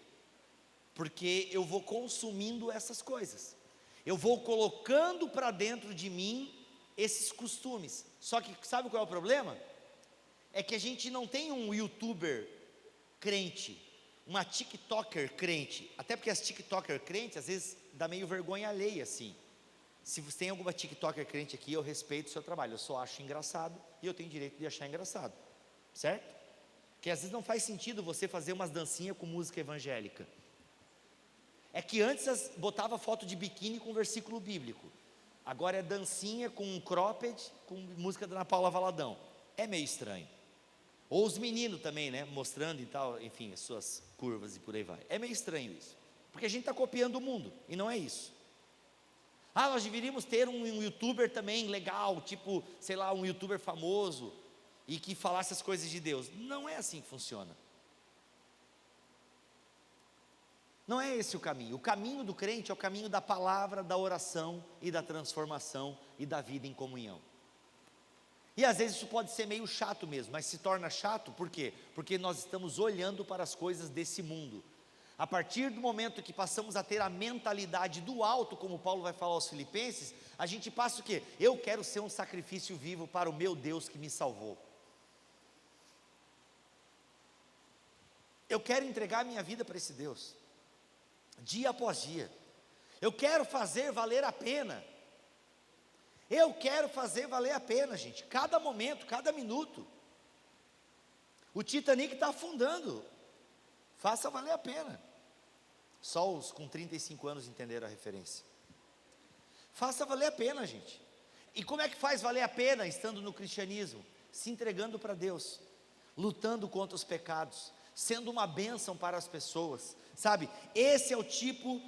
Porque eu vou consumindo essas coisas. Eu vou colocando para dentro de mim esses costumes. Só que sabe qual é o problema? É que a gente não tem um youtuber crente, uma tiktoker crente. Até porque as tiktoker crentes às vezes dá meio vergonha alheia assim. Se você tem alguma tiktoker crente aqui, eu respeito o seu trabalho. Eu só acho engraçado e eu tenho direito de achar engraçado. Certo? Que às vezes não faz sentido você fazer umas dancinhas com música evangélica. É que antes botava foto de biquíni com versículo bíblico. Agora é dancinha com um cropped, com música da Ana Paula Valadão. É meio estranho. Ou os meninos também, né, mostrando e tal, enfim, as suas curvas e por aí vai. É meio estranho isso. Porque a gente está copiando o mundo, e não é isso. Nós deveríamos ter um youtuber também legal, tipo, sei lá, um youtuber famoso, e que falasse as coisas de Deus. Não é assim que funciona. Não é esse o caminho. O caminho do crente é o caminho da palavra, da oração e da transformação e da vida em comunhão. E às vezes isso pode ser meio chato mesmo, mas se torna chato por quê? Porque nós estamos olhando para as coisas desse mundo. A partir do momento que passamos a ter a mentalidade do alto, como Paulo vai falar aos Filipenses, a gente passa o quê? Eu quero ser um sacrifício vivo para o meu Deus que me salvou. Eu quero entregar minha vida para esse Deus, dia após dia. Eu quero fazer valer a pena. Eu quero fazer valer a pena, gente. Cada momento, cada minuto. O Titanic está afundando. Faça valer a pena. Só os com 35 anos entenderam a referência. Faça valer a pena, gente. E como é que faz valer a pena estando no cristianismo? Se entregando para Deus, lutando contra os pecados, sendo uma bênção para as pessoas, sabe? Esse é o tipo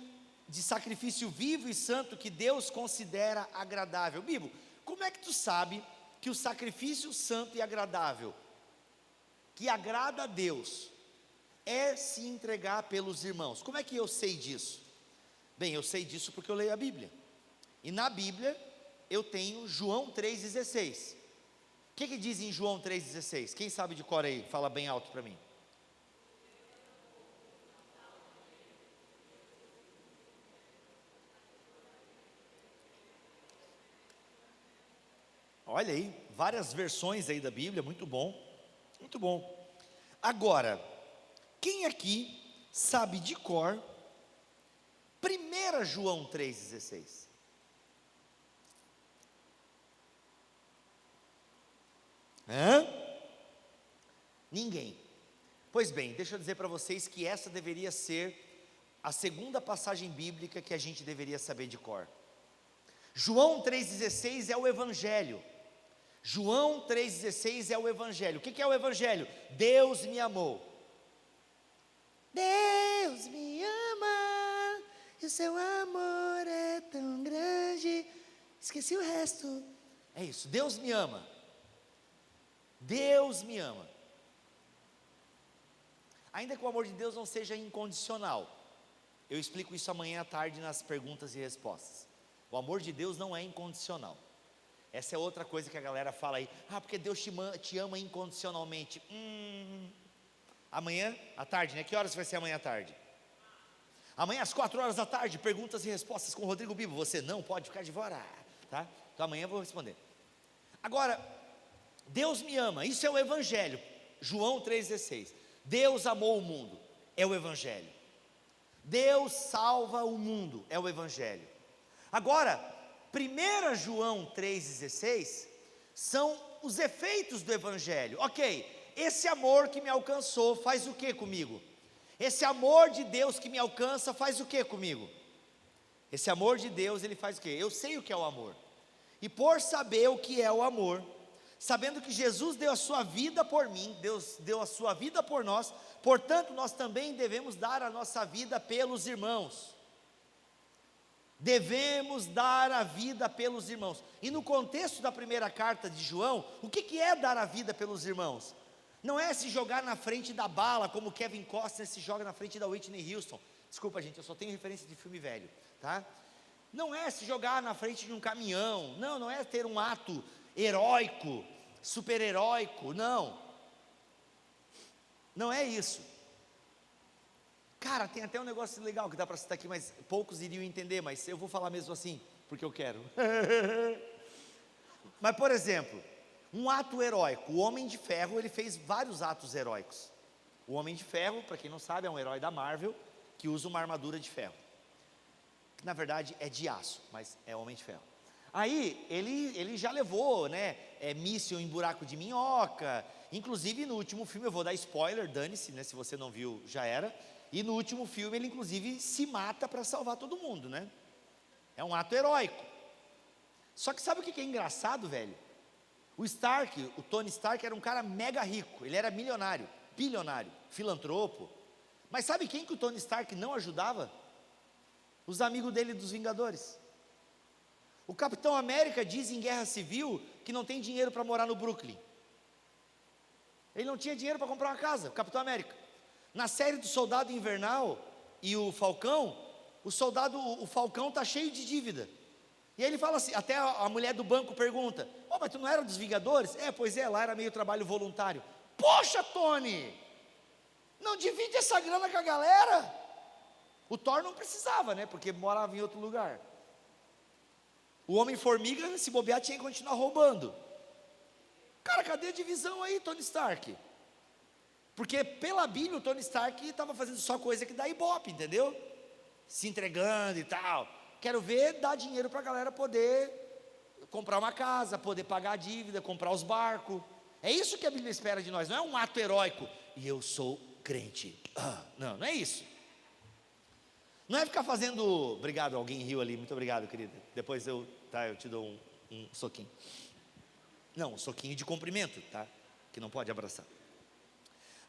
de sacrifício vivo e santo que Deus considera agradável. Bibo, como é que tu sabe que o sacrifício santo e agradável, que agrada a Deus, é se entregar pelos irmãos? Como é que eu sei disso? Bem, eu sei disso porque eu leio a Bíblia. E na Bíblia eu tenho João 3,16. O que diz em João 3,16? Quem sabe de cor aí? Fala bem alto para mim. Olha aí, várias versões aí da Bíblia, muito bom, muito bom. Agora, quem aqui sabe de cor 1 João 3,16? Hã? Ninguém. Pois bem, deixa eu dizer para vocês que essa deveria ser a segunda passagem bíblica que a gente deveria saber de cor. João 3,16 é o Evangelho. João 3,16 é o Evangelho. O que é o Evangelho? Deus me amou. Deus me ama, e o seu amor é tão grande. Esqueci o resto. É isso, Deus me ama. Deus me ama. Ainda que o amor de Deus não seja incondicional, eu explico isso amanhã à tarde nas perguntas e respostas. O amor de Deus não é incondicional. Essa é outra coisa que a galera fala aí. Porque Deus te ama incondicionalmente. Amanhã à tarde, né? Que horas vai ser amanhã à tarde? Amanhã às 4 horas da tarde, perguntas e respostas com o Rodrigo Bibo. Você não pode ficar de fora, tá? Então amanhã eu vou responder. Agora, Deus me ama, isso é o Evangelho. João 3,16. Deus amou o mundo, é o Evangelho. Deus salva o mundo, é o Evangelho. Agora, 1 João 3,16 são os efeitos do Evangelho. Ok, esse amor que me alcançou faz o que comigo? Esse amor de Deus que me alcança faz o que comigo? Esse amor de Deus, ele faz o que? Eu sei o que é o amor. E por saber o que é o amor, sabendo que Jesus deu a sua vida por mim, Deus deu a sua vida por nós, portanto nós também devemos dar a nossa vida pelos irmãos. Devemos dar a vida pelos irmãos. E no contexto da primeira carta de João, o que é dar a vida pelos irmãos? Não é se jogar na frente da bala, como Kevin Costner se joga na frente da Whitney Houston. Desculpa, gente, eu só tenho referência de filme velho, tá? Não é se jogar na frente de um caminhão. Não é ter um ato heróico, super-heróico, não. Não é isso. Cara, tem até um negócio legal que dá para citar aqui, mas poucos iriam entender, mas eu vou falar mesmo assim, porque eu quero. Mas, por exemplo, um ato heróico. O Homem de Ferro, ele fez vários atos heróicos. O Homem de Ferro, para quem não sabe, é um herói da Marvel, que usa uma armadura de ferro. Que na verdade é de aço, mas é Homem de Ferro. Aí, ele já levou, né, míssil em buraco de minhoca. Inclusive no último filme, eu vou dar spoiler, dane-se, né, se você não viu, já era. E no último filme ele inclusive se mata para salvar todo mundo, né? É um ato heróico. Só que sabe o que é engraçado, velho? O Tony Stark era um cara mega rico, ele era milionário, bilionário, filantropo. Mas sabe quem que o Tony Stark não ajudava? Os amigos dele dos Vingadores. O Capitão América diz em Guerra Civil que não tem dinheiro para morar no Brooklyn. Ele não tinha dinheiro para comprar uma casa, o Capitão América. Na série do Soldado Invernal e o Falcão, o Falcão está cheio de dívida. E aí ele fala assim, até a mulher do banco pergunta, mas tu não era dos Vingadores? Pois é, lá era meio trabalho voluntário. Poxa, Tony, não divide essa grana com a galera? O Thor não precisava, né, porque morava em outro lugar. O Homem-Formiga, se bobear, tinha que continuar roubando. Cara, cadê a divisão aí, Tony Stark? Porque pela Bíblia o Tony Stark estava fazendo só coisa que dá ibope, entendeu? Se entregando e tal. Quero ver dar dinheiro para a galera poder comprar uma casa, poder pagar a dívida, comprar os barcos. É isso que a Bíblia espera de nós, não é um ato heróico. E eu sou crente. Não é isso. Não é ficar fazendo, obrigado, alguém riu ali, muito obrigado, querida. Depois eu te dou um soquinho. Não, um soquinho de cumprimento, tá? Que não pode abraçar.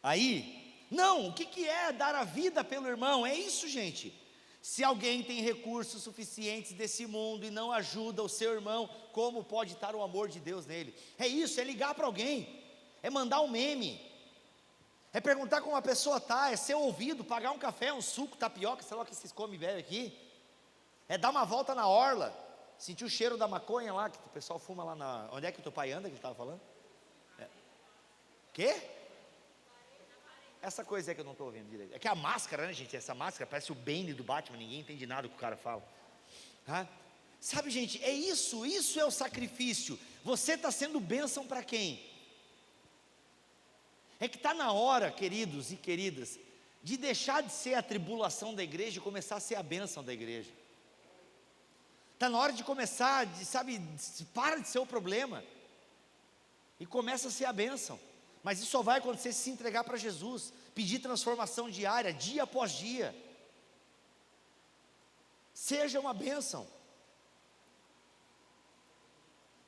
Aí, não, o que é dar a vida pelo irmão? É isso, gente. Se alguém tem recursos suficientes desse mundo e não ajuda o seu irmão, como pode estar o amor de Deus nele? É isso, é ligar para alguém, é mandar um meme, é perguntar como a pessoa está, é ser ouvido, pagar um café, um suco, tapioca, sei lá o que vocês comem e bebem aqui, é dar uma volta na orla, sentir o cheiro da maconha lá, que o pessoal fuma lá na... Onde é que o teu pai anda, que ele estava falando? Quê? Essa coisa é que eu não estou ouvindo direito. É que a máscara, né, gente? Essa máscara parece o Bane do Batman, ninguém entende nada do que o cara fala. Sabe, gente, é isso é o sacrifício. Você está sendo bênção para quem? É que está na hora, queridos e queridas, de deixar de ser a tribulação da igreja e começar a ser a bênção da igreja. Está na hora de começar, para de ser o problema e começa a ser a bênção. Mas isso só vai acontecer se entregar para Jesus, pedir transformação diária, dia após dia. Seja uma bênção.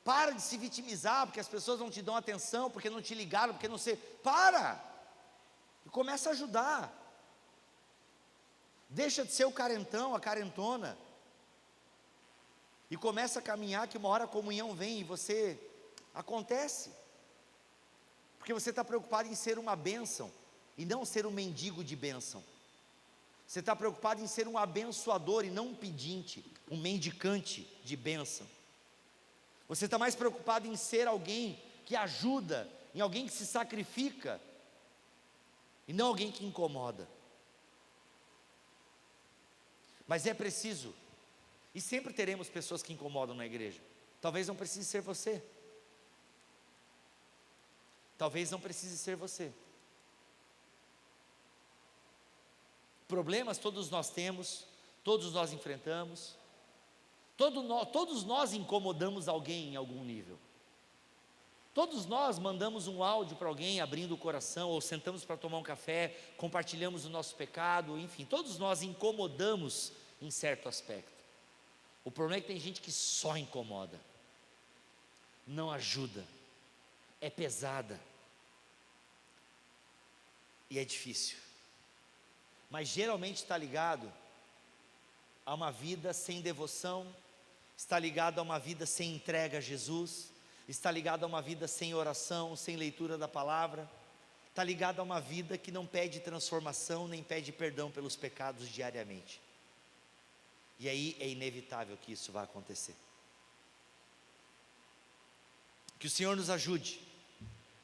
Para de se vitimizar, porque as pessoas não te dão atenção, porque não te ligaram, porque não sei. Para! E começa a ajudar. Deixa de ser o carentão, a carentona. E começa a caminhar, que uma hora a comunhão vem e você acontece. Porque você está preocupado em ser uma bênção e não ser um mendigo de bênção. Você está preocupado em ser um abençoador e não um pedinte, um mendicante de bênção. Você está mais preocupado em ser alguém que ajuda, em alguém que se sacrifica, e não alguém que incomoda. Mas é preciso, e sempre teremos pessoas que incomodam na igreja. Talvez não precise ser você. Talvez não precise ser você. Problemas todos nós temos, todos nós enfrentamos, todos nós incomodamos alguém em algum nível. Todos nós mandamos um áudio para alguém abrindo o coração, ou sentamos para tomar um café, compartilhamos o nosso pecado, enfim, todos nós incomodamos em certo aspecto. O problema é que tem gente que só incomoda, não ajuda, é pesada, e é difícil, mas geralmente está ligado a uma vida sem devoção, está ligado a uma vida sem entrega a Jesus, está ligado a uma vida sem oração, sem leitura da palavra, está ligado a uma vida que não pede transformação, nem pede perdão pelos pecados diariamente, e aí é inevitável que isso vá acontecer. Que o Senhor nos ajude,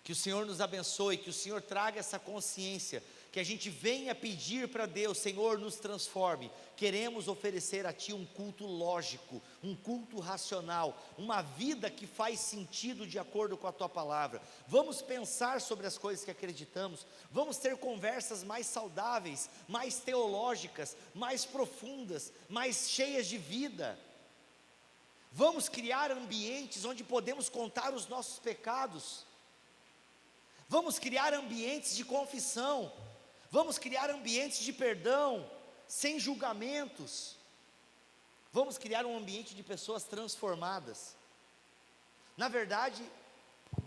que o Senhor nos abençoe, que o Senhor traga essa consciência, que a gente venha pedir para Deus: Senhor, nos transforme. Queremos oferecer a Ti um culto lógico, um culto racional, uma vida que faz sentido de acordo com a Tua palavra. Vamos pensar sobre as coisas que acreditamos, vamos ter conversas mais saudáveis, mais teológicas, mais profundas, mais cheias de vida. Vamos criar ambientes onde podemos contar os nossos pecados. Vamos criar ambientes de confissão, vamos criar ambientes de perdão, sem julgamentos, vamos criar um ambiente de pessoas transformadas, na verdade,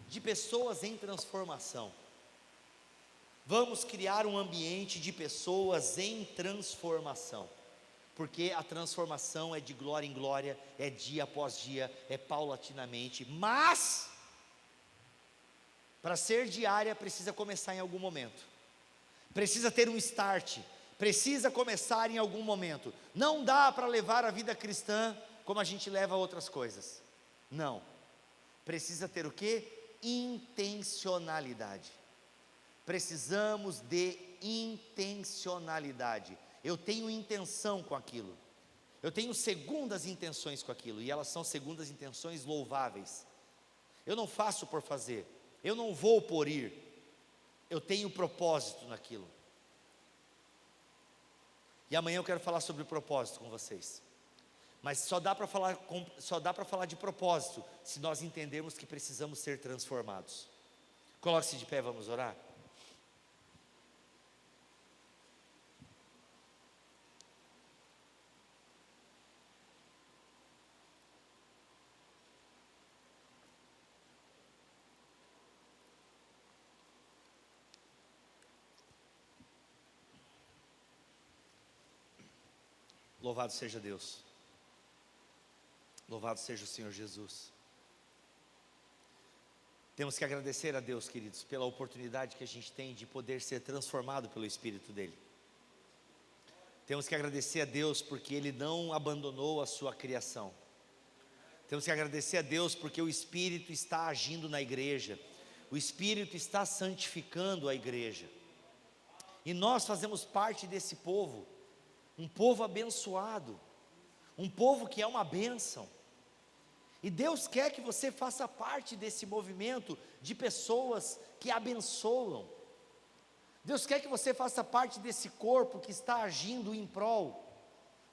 de pessoas em transformação. Vamos criar um ambiente de pessoas em transformação, porque a transformação é de glória em glória, é dia após dia, é paulatinamente, mas para ser diária precisa começar em algum momento, precisa ter um start, precisa começar em algum momento. Não dá para levar a vida cristã como a gente leva outras coisas, não, precisa ter o quê? Intencionalidade. Precisamos de intencionalidade. Eu tenho intenção com aquilo, eu tenho segundas intenções com aquilo, e elas são segundas intenções louváveis. Eu não faço por fazer, eu não vou por ir, eu tenho propósito naquilo. E amanhã eu quero falar sobre o propósito com vocês. Mas só dá para falar de propósito se nós entendermos que precisamos ser transformados. Coloque-se de pé, vamos orar. Louvado seja Deus. Louvado seja o Senhor Jesus. Temos que agradecer a Deus, queridos, pela oportunidade que a gente tem de poder ser transformado pelo Espírito dEle. Temos que agradecer a Deus porque Ele não abandonou a sua criação. Temos que agradecer a Deus porque o Espírito está agindo na igreja. O Espírito está santificando a igreja. E nós fazemos parte desse povo, um povo abençoado, um povo que é uma bênção. E Deus quer que você faça parte desse movimento de pessoas que abençoam. Deus quer que você faça parte desse corpo que está agindo em prol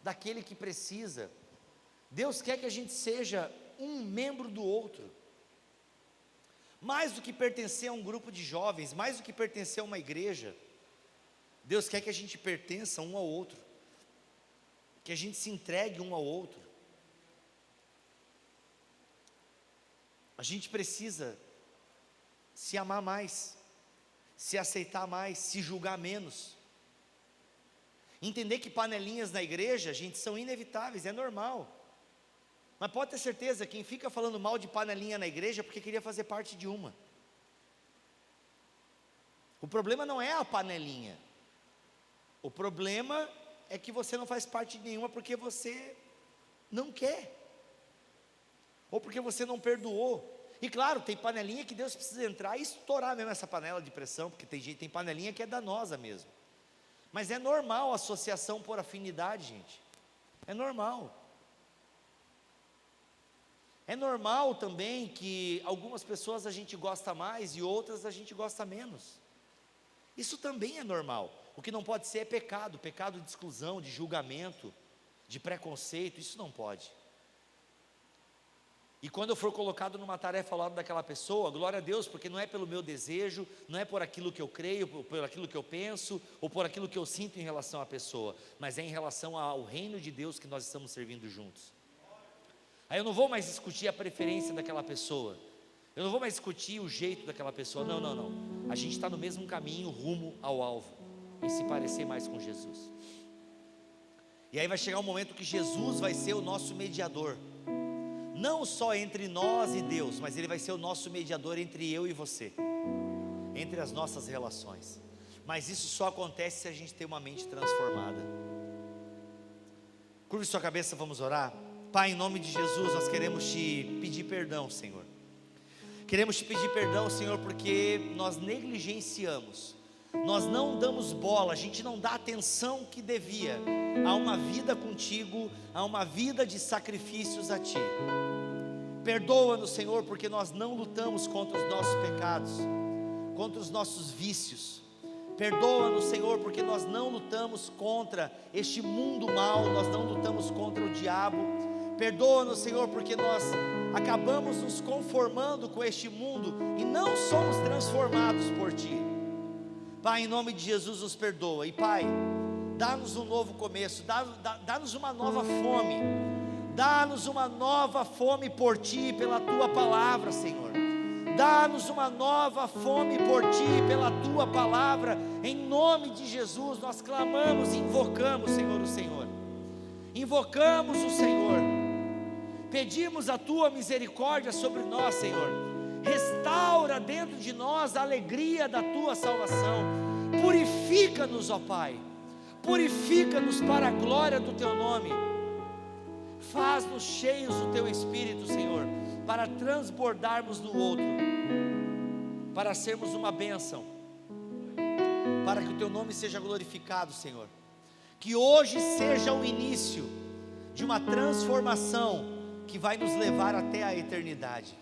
daquele que precisa. Deus quer que a gente seja um membro do outro. Mais do que pertencer a um grupo de jovens, mais do que pertencer a uma igreja, Deus quer que a gente pertença um ao outro, que a gente se entregue um ao outro. A gente precisa se amar mais, se aceitar mais, se julgar menos. Entender que panelinhas na igreja, gente, são inevitáveis, é normal. Mas pode ter certeza, quem fica falando mal de panelinha na igreja é porque queria fazer parte de uma. O problema não é a panelinha. O problema é que você não faz parte de nenhuma porque você não quer. Ou porque você não perdoou. E claro, tem panelinha que Deus precisa entrar e estourar mesmo essa panela de pressão, porque tem panelinha que é danosa mesmo. Mas é normal a associação por afinidade, gente. É normal. É normal também que algumas pessoas a gente gosta mais e outras a gente gosta menos. Isso também é normal. O que não pode ser é pecado, pecado de exclusão, de julgamento, de preconceito, isso não pode. E quando eu for colocado numa tarefa ao lado daquela pessoa, glória a Deus, porque não é pelo meu desejo, não é por aquilo que eu creio, por aquilo que eu penso, ou por aquilo que eu sinto em relação à pessoa, mas é em relação ao reino de Deus que nós estamos servindo juntos. Aí eu não vou mais discutir a preferência daquela pessoa, eu não vou mais discutir o jeito daquela pessoa, não. A gente está no mesmo caminho, rumo ao alvo, em se parecer mais com Jesus. E aí vai chegar um momento que Jesus vai ser o nosso mediador, não só entre nós e Deus, mas Ele vai ser o nosso mediador entre eu e você, entre as nossas relações. Mas isso só acontece se a gente tem uma mente transformada. Curve sua cabeça, vamos orar. Pai, em nome de Jesus, nós queremos te pedir perdão, Senhor. Queremos te pedir perdão, Senhor, porque nós negligenciamos, nós não damos bola, a gente não dá a atenção que devia a uma vida contigo, a uma vida de sacrifícios a Ti. Perdoa-nos, Senhor, porque nós não lutamos contra os nossos pecados, contra os nossos vícios. Perdoa-nos, Senhor, porque nós não lutamos contra este mundo mal, nós não lutamos contra o diabo. Perdoa-nos, Senhor, porque nós acabamos nos conformando com este mundo e não somos transformados por Ti. Pai, em nome de Jesus, nos perdoa. E Pai, dá-nos um novo começo, dá-nos uma nova fome, dá-nos uma nova fome por Ti, pela Tua palavra, Senhor. Dá-nos uma nova fome por Ti, pela Tua palavra, em nome de Jesus. Nós clamamos, invocamos, Senhor, o Senhor. Invocamos o Senhor. Pedimos a Tua misericórdia sobre nós, Senhor. Restaura dentro de nós a alegria da Tua salvação. Purifica-nos, ó Pai. Purifica-nos para a glória do Teu nome. Faz-nos cheios do Teu Espírito, Senhor, para transbordarmos no outro, para sermos uma bênção, para que o Teu nome seja glorificado, Senhor. Que hoje seja o início de uma transformação que vai nos levar até a eternidade.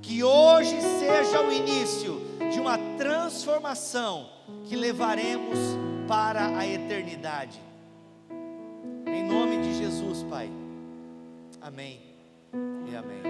Que hoje seja o início de uma transformação que levaremos para a eternidade. Em nome de Jesus, Pai. Amém e amém.